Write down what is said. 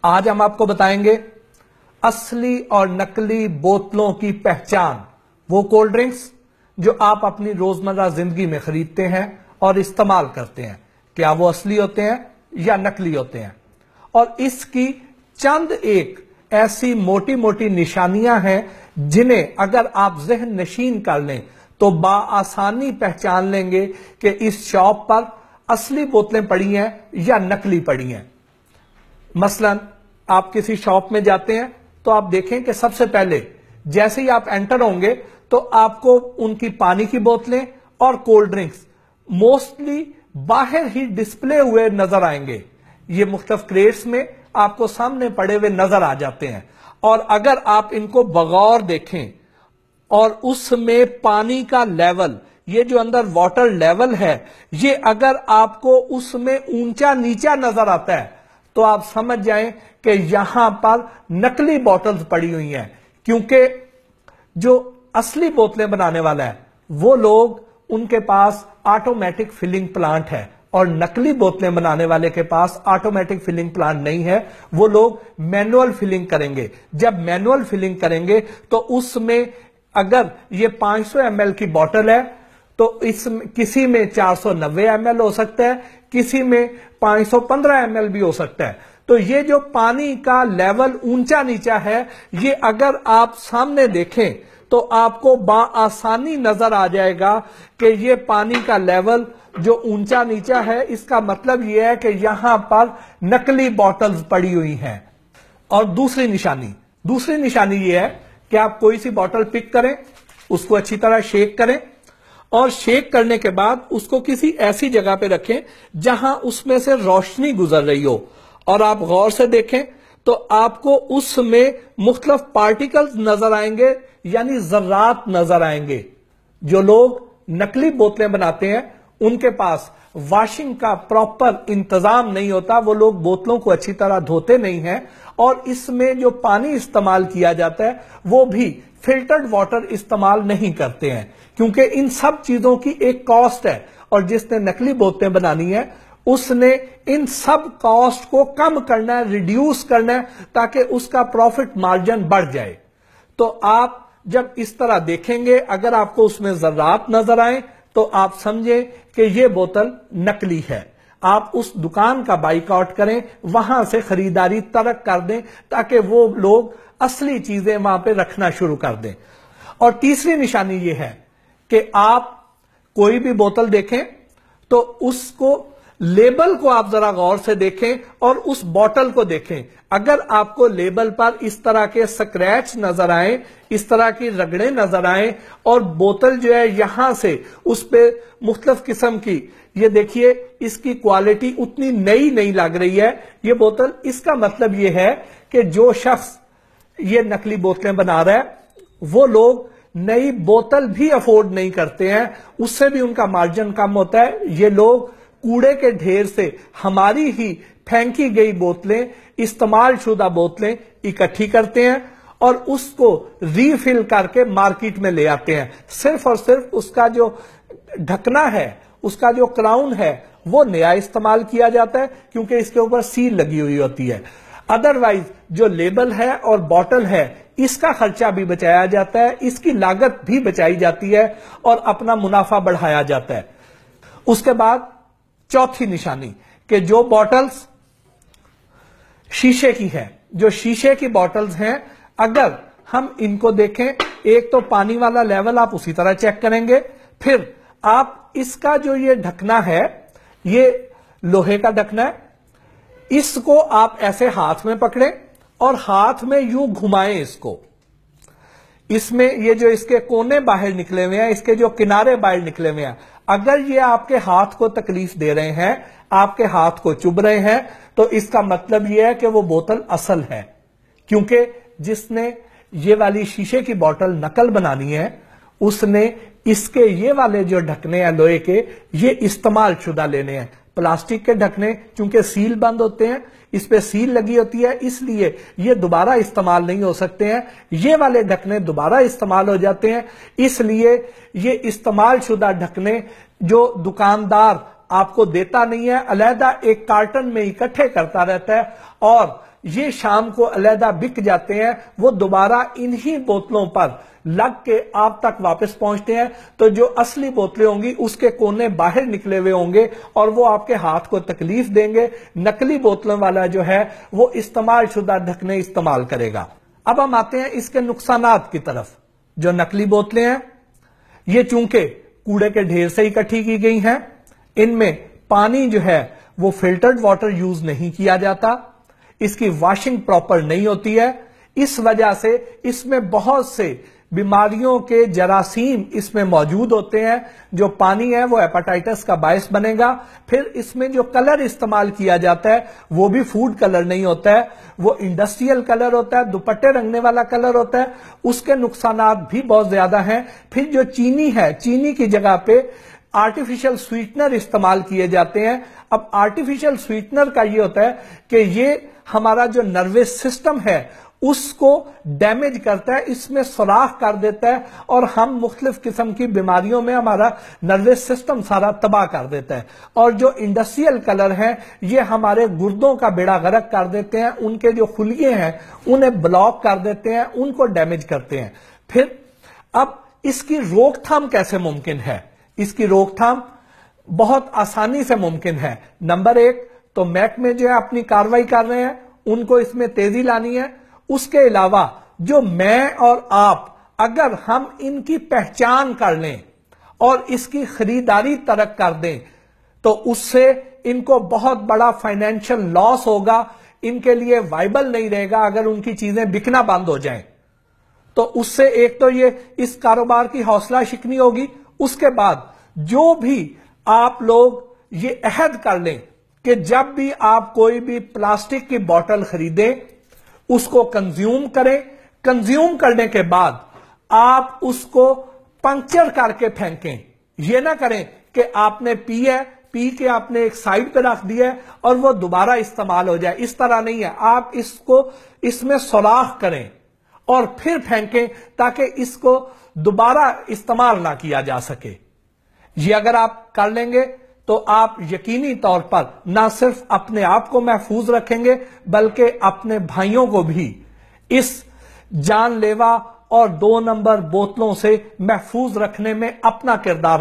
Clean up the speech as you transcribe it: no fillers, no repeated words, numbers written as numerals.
آج ہم آپ کو بتائیں گے اصلی اور نقلی بوتلوں کی پہچان، وہ کولڈ ڈرنکس جو آپ اپنی روزمرہ زندگی میں خریدتے ہیں اور استعمال کرتے ہیں، کیا وہ اصلی ہوتے ہیں یا نقلی ہوتے ہیں؟ اور اس کی چند ایک ایسی موٹی موٹی نشانیاں ہیں جنہیں اگر آپ ذہن نشین کر لیں تو بآسانی پہچان لیں گے کہ اس شاپ پر اصلی بوتلیں پڑی ہیں یا نقلی پڑی ہیں۔ مثلا آپ کسی شاپ میں جاتے ہیں تو آپ دیکھیں کہ سب سے پہلے جیسے ہی آپ انٹر ہوں گے تو آپ کو ان کی پانی کی بوتلیں اور کولڈ ڈرنکس موسٹلی باہر ہی ڈسپلے ہوئے نظر آئیں گے۔ یہ مختلف کریٹس میں آپ کو سامنے پڑے ہوئے نظر آ جاتے ہیں، اور اگر آپ ان کو بغور دیکھیں اور اس میں پانی کا لیول، یہ جو اندر واٹر لیول ہے، یہ اگر آپ کو اس میں اونچا نیچا نظر آتا ہے تو آپ سمجھ جائیں کہ یہاں پر نقلی بوٹلز پڑی ہوئی ہیں، کیونکہ جو اصلی بوتلیں بنانے والا ہے وہ لوگ ان کے پاس آٹومیٹک فلنگ پلانٹ ہے، اور نقلی بوتلیں بنانے والے کے پاس آٹومیٹک فلنگ پلانٹ نہیں ہے، وہ لوگ مینول فلنگ کریں گے۔ جب مینول فلنگ کریں گے تو اس میں اگر یہ 500 ایم ایل کی بوٹل ہے تو کسی میں 490 ایم ایل ہو سکتا ہے، کسی میں 515 ایم ایل بھی ہو سکتا ہے۔ تو یہ جو پانی کا لیول اونچا نیچا ہے، یہ اگر آپ سامنے دیکھیں تو آپ کو بآسانی نظر آ جائے گا کہ یہ پانی کا لیول جو اونچا نیچا ہے، اس کا مطلب یہ ہے کہ یہاں پر نقلی بوٹلز پڑی ہوئی ہیں۔ اور دوسری نشانی یہ ہے کہ آپ کوئی سی بوٹل پک کریں، اس کو اچھی طرح شیک کریں، اور شیک کرنے کے بعد اس کو کسی ایسی جگہ پہ رکھیں جہاں اس میں سے روشنی گزر رہی ہو، اور آپ غور سے دیکھیں تو آپ کو اس میں مختلف پارٹیکلز نظر آئیں گے، یعنی ذرات نظر آئیں گے۔ جو لوگ نقلی بوتلیں بناتے ہیں ان کے پاس واشنگ کا پراپر انتظام نہیں ہوتا، وہ لوگ بوتلوں کو اچھی طرح دھوتے نہیں ہیں، اور اس میں جو پانی استعمال کیا جاتا ہے وہ بھی فلٹرڈ واٹر استعمال نہیں کرتے ہیں، کیونکہ ان سب چیزوں کی ایک کاسٹ ہے، اور جس نے نقلی بوتلیں بنانی ہے اس نے ان سب کاسٹ کو کم کرنا ہے، ریڈیوس کرنا ہے، تاکہ اس کا پروفٹ مارجن بڑھ جائے۔ تو آپ جب اس طرح دیکھیں گے، اگر آپ کو اس میں ذرات نظر آئیں تو آپ سمجھیں کہ یہ بوتل نقلی ہے۔ آپ اس دکان کا بائیک آؤٹ کریں، وہاں سے خریداری ترک کر دیں، تاکہ وہ لوگ اصلی چیزیں وہاں پہ رکھنا شروع کر دیں۔ اور تیسری نشانی یہ ہے کہ آپ کوئی بھی بوتل دیکھیں تو اس کو لیبل کو آپ ذرا غور سے دیکھیں اور اس بوتل کو دیکھیں۔ اگر آپ کو لیبل پر اس طرح کے سکریچ نظر آئیں، اس طرح کی رگڑیں نظر آئیں، اور بوتل جو ہے یہاں سے اس پہ مختلف قسم کی، یہ دیکھیے اس کی کوالٹی اتنی نئی نہیں لگ رہی ہے یہ بوتل، اس کا مطلب یہ ہے کہ جو شخص یہ نقلی بوتلیں بنا رہا ہے وہ لوگ نئی بوتل بھی افورڈ نہیں کرتے ہیں، اس سے بھی ان کا مارجن کم ہوتا ہے۔ یہ لوگ کوڑے کے ڈھیر سے ہماری ہی پھینکی گئی بوتلیں، استعمال شدہ بوتلیں اکٹھی کرتے ہیں اور اس کو ریفل کر کے مارکیٹ میں لے آتے ہیں، صرف اور صرف اس کا جو ڈھکنا ہے، اس کا جو کراؤن ہے وہ نیا استعمال کیا جاتا ہے، کیونکہ اس کے اوپر سیل لگی ہوئی ہوتی ہے۔ ادروائز جو لیبل ہے اور بوٹل ہے، اس کا خرچہ بھی بچایا جاتا ہے، اس کی لاگت بھی بچائی جاتی ہے، اور اپنا منافع بڑھایا جاتا ہے۔ اس کے بعد چوتھی نشانی کہ جو بوٹلز شیشے کی ہے، جو شیشے کی بوٹلز ہیں، اگر ہم ان کو دیکھیں، ایک تو پانی والا لیول آپ اسی طرح چیک کریں گے، پھر آپ اس کا جو یہ ڈھکنا ہے، یہ لوہے کا ڈھکنا ہے، اس کو آپ ایسے ہاتھ میں پکڑیں اور ہاتھ میں یوں گھمائیں اس کو۔ اس میں یہ جو اس کے کونے باہر نکلے ہوئے ہیں، اس کے جو کنارے باہر نکلے ہوئے ہیں، اگر یہ آپ کے ہاتھ کو تکلیف دے رہے ہیں، آپ کے ہاتھ کو چبھ رہے ہیں، تو اس کا مطلب یہ ہے کہ وہ بوتل اصل ہے، کیونکہ جس نے یہ والی شیشے کی بوتل نقل بنانی ہے اس نے اس کے یہ والے جو ڈھکنے ہیں لوہے کے، یہ استعمال شدہ لینے ہیں۔ پلاسٹک کے ڈھکنے چونکہ سیل بند ہوتے ہیں، اس پہ سیل لگی ہوتی ہے، اس لیے یہ دوبارہ استعمال نہیں ہو سکتے ہیں۔ یہ والے ڈھکنے دوبارہ استعمال ہو جاتے ہیں، اس لیے یہ استعمال شدہ ڈھکنے جو دکاندار آپ کو دیتا نہیں ہے, علیحدہ ایک کارٹن میں اکٹھے کرتا رہتا ہے اور یہ شام کو علیحدہ بک جاتے ہیں, وہ دوبارہ انہی بوتلوں پر لگ کے آپ تک واپس پہنچتے ہیں. تو جو اصلی بوتلیں ہوں گی اس کے کونے باہر نکلے ہوئے ہوں گے اور وہ آپ کے ہاتھ کو تکلیف دیں گے. نقلی بوتلوں والا جو ہے وہ استعمال شدہ ڈھکنے استعمال کرے گا. اب ہم آتے ہیں اس کے نقصانات کی طرف. جو نقلی بوتلیں ہیں یہ چونکہ کوڑے کے ڈھیر سے اکٹھی کی گئی ہیں, ان میں پانی جو ہے وہ فلٹرڈ واٹر یوز نہیں کیا جاتا, اس کی واشنگ پراپر نہیں ہوتی ہے, اس وجہ سے اس میں بہت سے بیماریوں کے جراثیم اس میں موجود ہوتے ہیں. جو پانی ہے وہ ہیپاٹائٹس کا باعث بنے گا. پھر اس میں جو کلر استعمال کیا جاتا ہے وہ بھی فوڈ کلر نہیں ہوتا ہے, وہ انڈسٹریل کلر ہوتا ہے, دوپٹے رنگنے والا کلر ہوتا ہے. اس کے نقصانات بھی بہت زیادہ ہیں. پھر جو چینی ہے, چینی کی جگہ پہ آرٹیفیشل سویٹنر استعمال کیے جاتے ہیں. اب آرٹیفیشل سویٹنر کا یہ ہوتا ہے کہ یہ ہمارا جو نروس سسٹم ہے اس کو ڈیمیج کرتا ہے, اس میں سوراخ کر دیتا ہے اور ہم مختلف قسم کی بیماریوں میں ہمارا نروس سسٹم سارا تباہ کر دیتا ہے. اور جو انڈسٹریل کلر ہیں یہ ہمارے گردوں کا بیڑا غرق کر دیتے ہیں, ان کے جو خلیے ہیں انہیں بلاک کر دیتے ہیں, ان کو ڈیمیج کرتے ہیں. پھر اب اس کی روک تھام کیسے ممکن ہے؟ اس کی روک تھام بہت آسانی سے ممکن ہے. نمبر 1 تو محکمے جو ہے اپنی کارروائی کر رہے ہیں, ان کو اس میں تیزی لانی ہے. اس کے علاوہ جو میں اور آپ اگر ہم ان کی پہچان کر لیں اور اس کی خریداری ترک کر دیں تو اس سے ان کو بہت بڑا فائنینشل لاس ہوگا, ان کے لیے وائبل نہیں رہے گا اگر ان کی چیزیں بکنا بند ہو جائیں. تو اس سے ایک تو یہ اس کاروبار کی حوصلہ شکنی ہوگی. اس کے بعد جو بھی آپ لوگ یہ عہد کر لیں کہ جب بھی آپ کوئی بھی پلاسٹک کی بوتل خریدیں اس کو کنزیوم کریں, کنزیوم کرنے کے بعد آپ اس کو پنکچر کر کے پھینکیں. یہ نہ کریں کہ آپ نے پی کے آپ نے ایک سائڈ پہ رکھ دیا اور وہ دوبارہ استعمال ہو جائے. اس طرح نہیں ہے, آپ اس کو اس میں سوراخ کریں اور پھر پھینکیں تاکہ اس کو دوبارہ استعمال نہ کیا جا سکے. یہ اگر آپ کر لیں گے تو آپ یقینی طور پر نہ صرف اپنے آپ کو محفوظ رکھیں گے بلکہ اپنے بھائیوں کو بھی اس جان لیوا اور 2 نمبر بوتلوں سے محفوظ رکھنے میں اپنا کردار